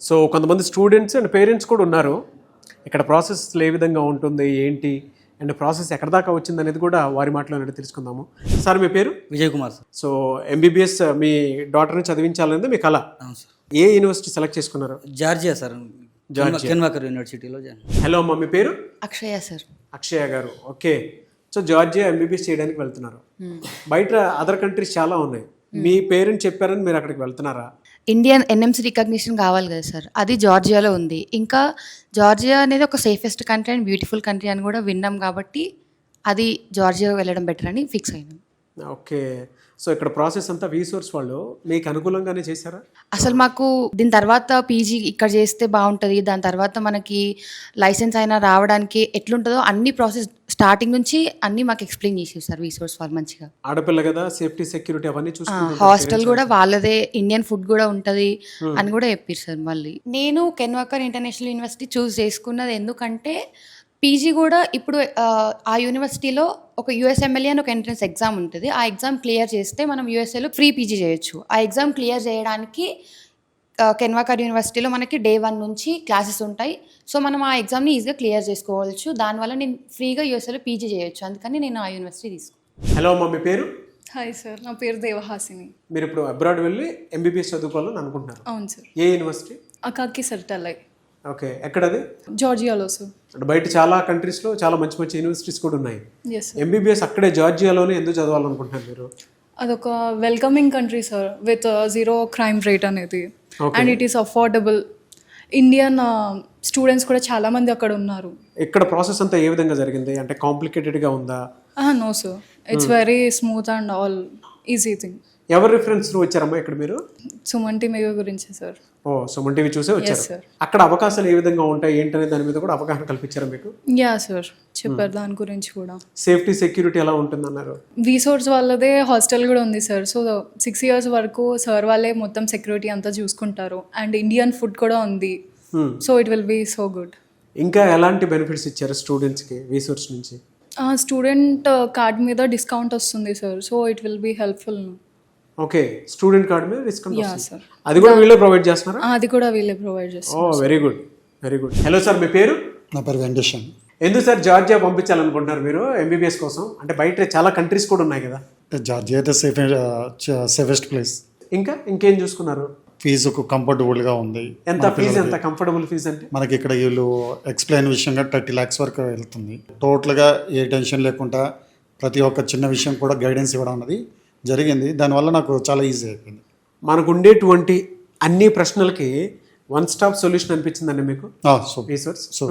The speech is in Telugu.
సో కొంతమంది స్టూడెంట్స్ అండ్ పేరెంట్స్ కూడా ఉన్నారు. ఇక్కడ ప్రాసెస్ ఏ విధంగా ఉంటుంది ఏంటి అండ్ ప్రాసెస్ ఎక్కడ దాకా వచ్చింది అనేది కూడా వారి మాటలో తెలుసుకుందాము. సార్ మీ పేరు? Vijay Kumar sir. So MBBS మీ డాటర్ని చదివించాలనేది మీ కళ. అవును సార్. ఏ యూనివర్సిటీ సెలెక్ట్ చేసుకున్నారు? జార్జియా సార్, కెన్వాకర్ యూనివర్సిటీలో జాయిన్. హలో అమ్మ, మీ పేరు? అక్షయ సార్. అక్షయ గారు, ఓకే. సో జార్జియా ఎంబీబీఎస్ చేయడానికి వెళ్తున్నారు. బయట అదర్ కంట్రీస్ చాలా ఉన్నాయి. మీ పేరెంట్స్ చెప్పారని మీరు అక్కడికి వెళ్తున్నారా? ఇండియన్ ఎన్ఎంసీ రికగ్నిషన్ కావాలి కదా సార్, అది జార్జియాలో ఉంది. ఇంకా జార్జియా అనేది ఒక safest country and beautiful country అని కూడా విన్నాం కాబట్టి అది జార్జియా వెళ్ళడం బెటర్ అని ఫిక్స్ అయినాం. ఓకే. సో ఇక్కడ ప్రాసెస్ అంతా వీసోర్స్ వాళ్ళు మీకు అనుకూలంగానే చేశారా? అసలు మాకు దీని తర్వాత పీజీ ఇక్కడ చేస్తే బాగుంటుంది, దాని తర్వాత మనకి లైసెన్స్ అయినా రావడానికి ఎట్లుంటుందో అన్ని ప్రాసెస్ స్టార్టింగ్ నుంచి అన్ని మాకు ఎక్స్ప్లెయిన్ చేసేది సార్ వీసోర్స్ వాళ్ళు మంచిగా. ఆడపిల్ల కదా, సేఫ్టీ సెక్యూరిటీ అవన్నీ చూసుకుంటారు. హాస్టల్ కూడా వాళ్ళదే, ఇండియన్ ఫుడ్ కూడా ఉంటుంది అని కూడా చెప్పారు సార్. మళ్ళీ నేను కెన్వాకర్ ఇంటర్నేషనల్ యూనివర్సిటీ చూస్ చేసుకున్నది ఎందుకంటే పీజీ కూడా ఇప్పుడు ఆ యూనివర్సిటీలో ఒక యూఎస్ఎంఎల్ఏ అని ఒక ఎంట్రన్స్ ఎగ్జామ్ ఉంటుంది. ఆ ఎగ్జామ్ క్లియర్ చేస్తే మనం యూఎస్ఏలో ఫ్రీ పీజీ చేయొచ్చు. ఆ ఎగ్జామ్ క్లియర్ చేయడానికి కెన్వాకర్ యూనివర్సిటీలో మనకి డే 1 నుంచి క్లాసెస్ ఉంటాయి. సో మనం ఆ ఎగ్జామ్ని ఈజీగా క్లియర్ చేసుకోవచ్చు. దానివల్ల నేను ఫ్రీగా యూఎస్ఏలో పీజీ చేయొచ్చు. అందుకని నేను ఆ యూనివర్సిటీ తీసుకున్నాను. హలో అమ్మ, మీ పేరు? హాయ్ సార్, నా పేరు దేవహాసిని. మీరు ఇప్పుడు అబ్రాడ్ వెళ్ళి ఎంబీబీఎస్ చదువుకోవాలని అనుకుంటున్నారు. అవును సార్. ఏ యూనివర్సిటీ? అకాకి సర్టల్లై. ఓకే, ఎక్కడది? జార్జియాలో సార్. అంటే బయట చాలా కంట్రీస్లో చాలా మంచి మంచి యూనివర్సిటీస్ కూడా ఉన్నాయి. Yes sir. ఎంబీబీఎస్ అక్కడే జార్జియాలోనే ఎందుకు చదవాలనుకుంటున్నారు మీరు? అదొక welcoming country sir, with 0 crime rate అనేది. And it is affordable. Indian students కూడా చాలా మంది అక్కడ ఉన్నారు. ఇక్కడ ప్రాసెస్ అంతా ఏ విధంగా జరిగింది? అంటే కాంప్లికేటెడ్గా ఉందా? No sir, it's very smooth and all easy thing. ఎవరి రిఫరెన్స్ వచ్చారమ్మా ఇక్కడ మీరు? సుమన్ టీవీ గురించి సార్. ఓ, సుమన్ టీవీ చూసే వచ్చారు. sir. అక్కడ అవకాశాలు ఏ విధంగా ఉంటాయి ఏంటనే దాని మీద కూడా అవగాహన కల్పించారా మీకు? యా సార్, చెప్పారు దాని గురించి కూడా. సేఫ్టీ సెక్యూరిటీ ఎలా ఉంటుందన్నారు? వీసోర్స్ వాళ్ళదే హాస్టల్ కూడా ఉంది సార్. సో 6 years వరకు సార్ వాళ్ళే మొత్తం సెక్యూరిటీ అంతా చూసుకుంటారు. అండ్ ఇండియన్ ఫుడ్ కూడా ఉంది. So it will be so good. ఇంకా ఎలాంటి బెనిఫిట్స్ ఇచ్చారు స్టూడెంట్స్కి వీసోర్స్ నుంచి? స్టూడెంట్ కార్డ్ మీద డిస్కౌంట్ వస్తుంది sir. So it will be helpful. Okay, student card మీద డిస్కౌంట్ యా వస్తుంది. సార్. అది కూడా వీళ్ళే ప్రొవైడ్ చేస్తున్నారా? అది కూడా వీళ్ళే ప్రొవైడ్ చేస్తారు. Oh, very good, very good. Hello sir, మీ పేరు? నా పేరు వెంకటేశన్. ఎందుకు సార్ జార్జియా పంపించాలనుకుంటున్నారు మీరు ఎంబీబీఎస్ కోసం? అంటే బయట చాలా కంట్రీస్ కూడా ఉన్నాయి కదా. జార్జియా అయితే సేఫెస్ట్ ప్లేస్. ఇంకేం చూసుకున్నారు? ఫీజుకు కంఫర్టబుల్గా ఉంది. ఎంత ఫీజు? ఎంత కంఫర్టబుల్ ఫీజు అంటే? మనకి ఇక్కడ వీళ్ళు ఎక్స్ప్లెయిన్ విషయంగా 30 lakhs వరకు వెళ్తుంది. టోటల్గా ఏ టెన్షన్ లేకుండా ప్రతి ఒక్క చిన్న విషయం కూడా గైడెన్స్ ఇవ్వడం అన్నది జరిగింది. దానివల్ల నాకు చాలా ఈజీ అయిపోయింది. మనకు ఉండేటువంటి అన్ని ప్రశ్నలకి వన్ స్టాప్ సొల్యూషన్ అనిపించిందండి మీకు? సో